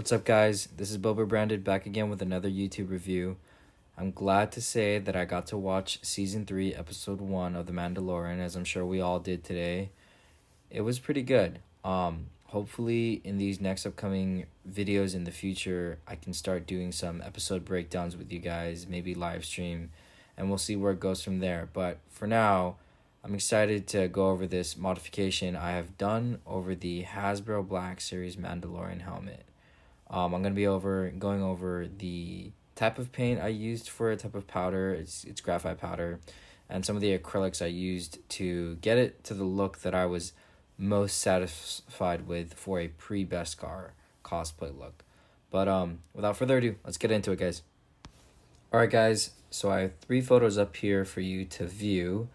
What's up, guys? This is Boba Branded back again with another YouTube review. I'm glad to say that I got to watch Season 3, Episode 1 of The Mandalorian, as I'm sure we all did today. It was pretty good. Hopefully, in these next upcoming videos in the future, I can start doing some episode breakdowns with you guys, maybe live stream, and we'll see where it goes from there. But for now, I'm excited to go over this modification I have done over the Hasbro Black Series Mandalorian helmet. I'm going to be going over the type of paint I used for a type of powder. It's graphite powder, and some of the acrylics I used to get it to the look that I was most satisfied with for a pre-Beskar cosplay look. But without further ado, let's get into it, guys. Alright, guys, so I have 3 photos up here for you to view.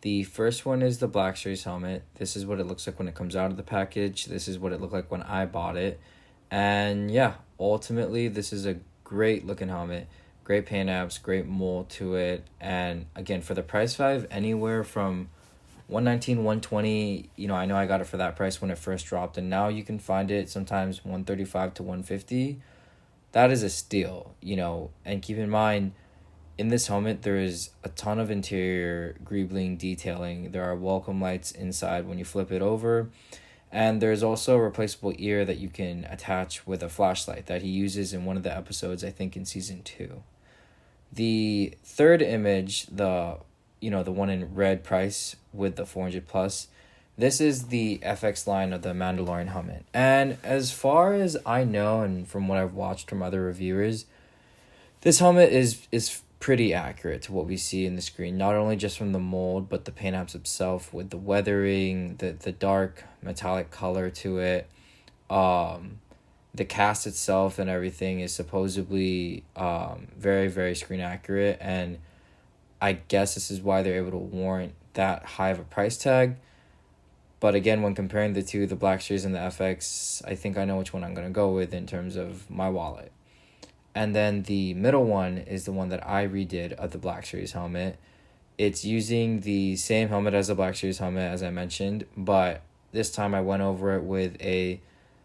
The first one is the Black Series helmet. This is what it looks like when it comes out of the package. This is what it looked like when I bought it. And yeah, ultimately, this is a great looking helmet. Great paint apps, great mold to it. And again, for the price anywhere from $119, $120, I know I got it for that price when it first dropped, and now you can find it sometimes $135 to $150. That is a steal, and keep in mind, in this helmet, there is a ton of interior greebling detailing. There are welcome lights inside when you flip it over. And there's also a replaceable ear that you can attach with a flashlight that he uses in one of the episodes, I think in season 2. The third image, the one in red price with the 400 plus, this is the FX line of the Mandalorian helmet. And as far as I know, and from what I've watched from other reviewers, this helmet is pretty accurate to what we see in the screen, not only just from the mold, but the paint apps itself with the weathering, the dark metallic color to it. The cast itself and everything is supposedly very, very screen accurate, and I guess this is why they're able to warrant that high of a price tag. But again, when comparing the two, the Black Series and the FX, I think I know which one I'm going to go with in terms of my wallet. And then the middle one is the one that I redid of the Black Series helmet. It's using the same helmet as the Black Series helmet, as I mentioned, but this time I went over it with a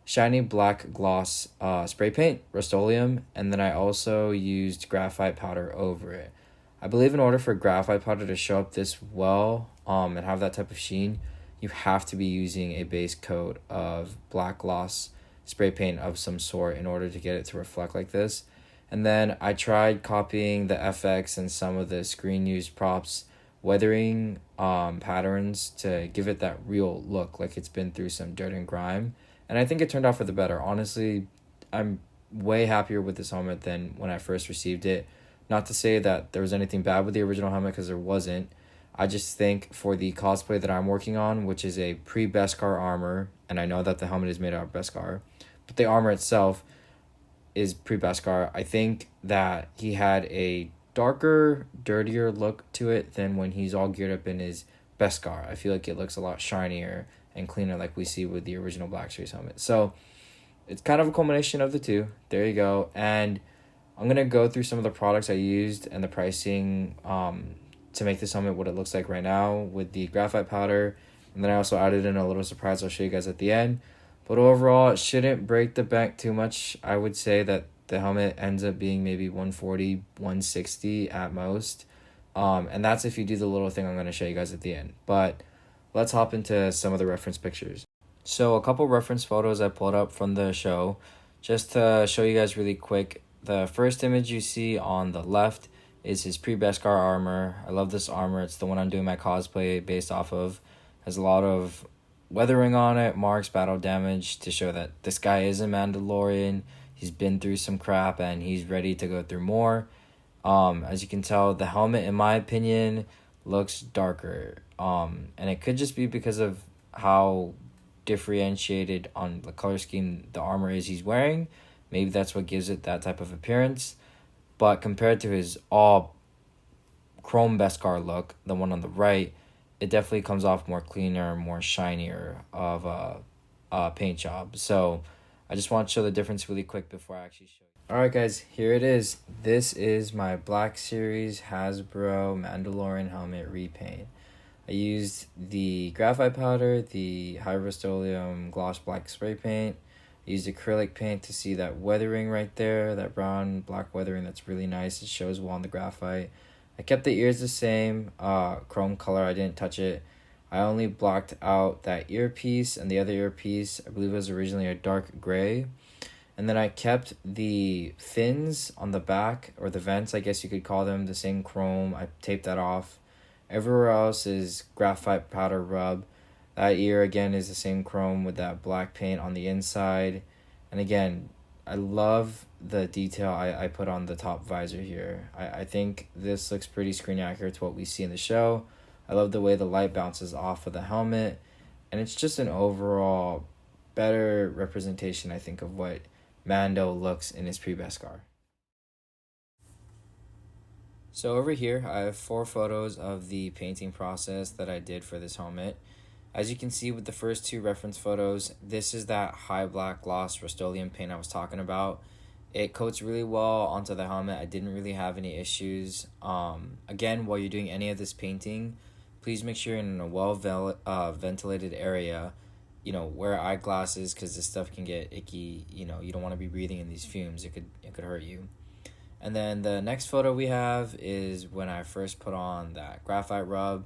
shiny black gloss spray paint, Rust-Oleum, and then I also used graphite powder over it. I believe in order for graphite powder to show up this well and have that type of sheen, you have to be using a base coat of black gloss spray paint of some sort in order to get it to reflect like this. And then I tried copying the FX and some of the screen used props weathering patterns to give it that real look, like it's been through some dirt and grime. And I think it turned out for the better. Honestly, I'm way happier with this helmet than when I first received it. Not to say that there was anything bad with the original helmet, because there wasn't. I just think for the cosplay that I'm working on, which is a pre-Beskar armor, and I know that the helmet is made out of Beskar, but the armor itself is pre-Beskar. I think that he had a darker, dirtier look to it than when he's all geared up in his Beskar. I feel like it looks a lot shinier and cleaner like we see with the original Black Series helmet. So it's kind of a culmination of the two. There you go. And I'm going to go through some of the products I used and the pricing to make this helmet what it looks like right now with the graphite powder. And then I also added in a little surprise I'll show you guys at the end. But overall, it shouldn't break the bank too much. I would say that the helmet ends up being maybe $140, $160 at most. And that's if you do the little thing I'm going to show you guys at the end. But let's hop into some of the reference pictures. So a couple reference photos I pulled up from the show, just to show you guys really quick. The first image you see on the left is his pre-Beskar armor. I love this armor. It's the one I'm doing my cosplay based off of. Has a lot of weathering on it, marks, battle damage, to show that this guy is a Mandalorian. He's been through some crap and he's ready to go through more. As you can tell, the helmet, in my opinion, looks darker. And it could just be because of how differentiated on the color scheme the armor is he's wearing. Maybe that's what gives it that type of appearance. But compared to his all chrome Beskar look, the one on the right, it definitely comes off more cleaner, more shinier of a paint job. So I just want to show the difference really quick before I actually show you. Alright, guys, here it is. This is my Black Series Hasbro Mandalorian helmet repaint. I used the graphite powder, the high Rust-Oleum gloss black spray paint, I used acrylic paint to see that weathering right there, that brown black weathering. That's really nice. It shows well on the graphite. I kept the ears the same, chrome color. I didn't touch it. I only blocked out that earpiece, and the other earpiece, I believe it was originally a dark gray. And then I kept the fins on the back, or the vents, I guess you could call them, the same chrome. I taped that off. Everywhere else is graphite powder rub. That ear, again, is the same chrome with that black paint on the inside. And again, I love the detail I put on the top visor here. I think this looks pretty screen accurate to what we see in the show. I love the way the light bounces off of the helmet. And it's just an overall better representation, I think, of what Mando looks in his pre-Beskar. So over here, I have 4 photos of the painting process that I did for this helmet. As you can see with the first 2 reference photos, this is that high black gloss Rust-Oleum paint I was talking about. It coats really well onto the helmet. I didn't really have any issues. Again, while you're doing any of this painting, please make sure you're in a ventilated area. You know, wear eyeglasses because this stuff can get icky. You know, you don't want to be breathing in these fumes. It could hurt you. And then the next photo we have is when I first put on that graphite rub.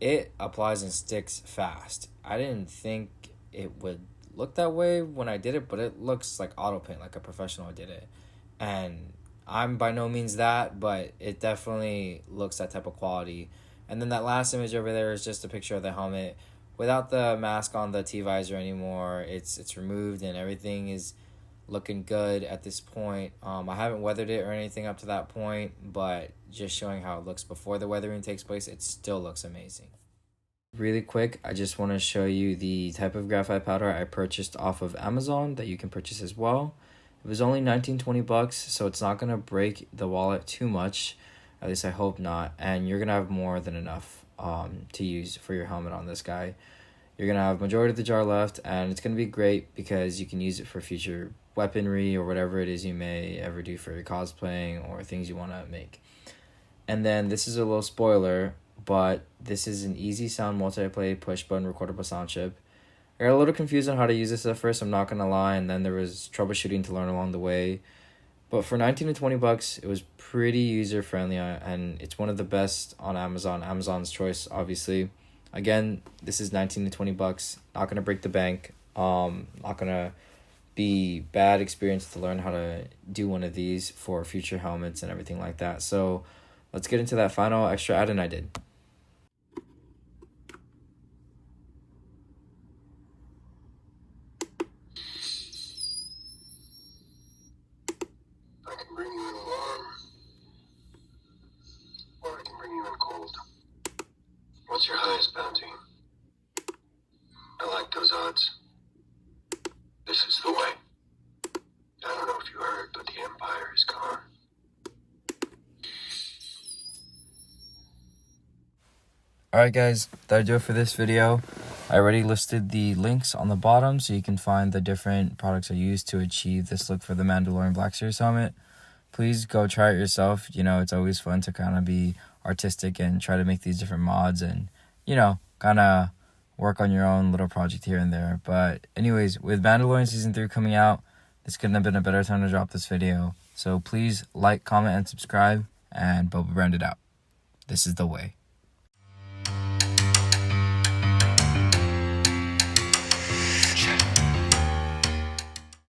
It applies and sticks fast. I didn't think it would look that way when I did it, but it looks like auto paint, like a professional did it. And I'm by no means that, but it definitely looks that type of quality. And then that last image over there is just a picture of the helmet without the mask on the T-visor anymore. It's removed and everything is looking good at this point. I haven't weathered it or anything up to that point, but just showing how it looks before the weathering takes place, it still looks amazing. Really quick, I just want to show you the type of graphite powder I purchased off of Amazon that you can purchase as well. It was only $19-20, so it's not going to break the wallet too much. At least I hope not. And you're going to have more than enough to use for your helmet on this guy. You're going to have majority of the jar left, and it's going to be great because you can use it for future weaponry or whatever it is you may ever do for your cosplaying or things you want to make. And then this is a little spoiler, but this is an easy sound multi-play push button recordable sound chip. I got a little confused on how to use this at first, I'm not going to lie, and then there was troubleshooting to learn along the way. But for $19-20, it was pretty user-friendly, and it's one of the best on Amazon. Amazon's choice, obviously. Again, this is $19-20. Not going to break the bank. Not going to be bad experience to learn how to do one of these for future helmets and everything like that. So let's get into that final extra add-in I did. I can bring you in warm, or I can bring you in cold. What's your highest bounty? I like those odds. This is the way. I don't know if you heard, but the Empire is gone. Alright guys, that'll do it for this video. I already listed the links on the bottom so you can find the different products I used to achieve this look for the Mandalorian Black Series helmet. Please go try it yourself. You know, it's always fun to kind of be artistic and try to make these different mods and, you know, kind of work on your own little project here and there. But anyways, with Mandalorian Season 3 coming out, this couldn't have been a better time to drop this video. So please like, comment, and subscribe, and Boba Branded out. This is the way.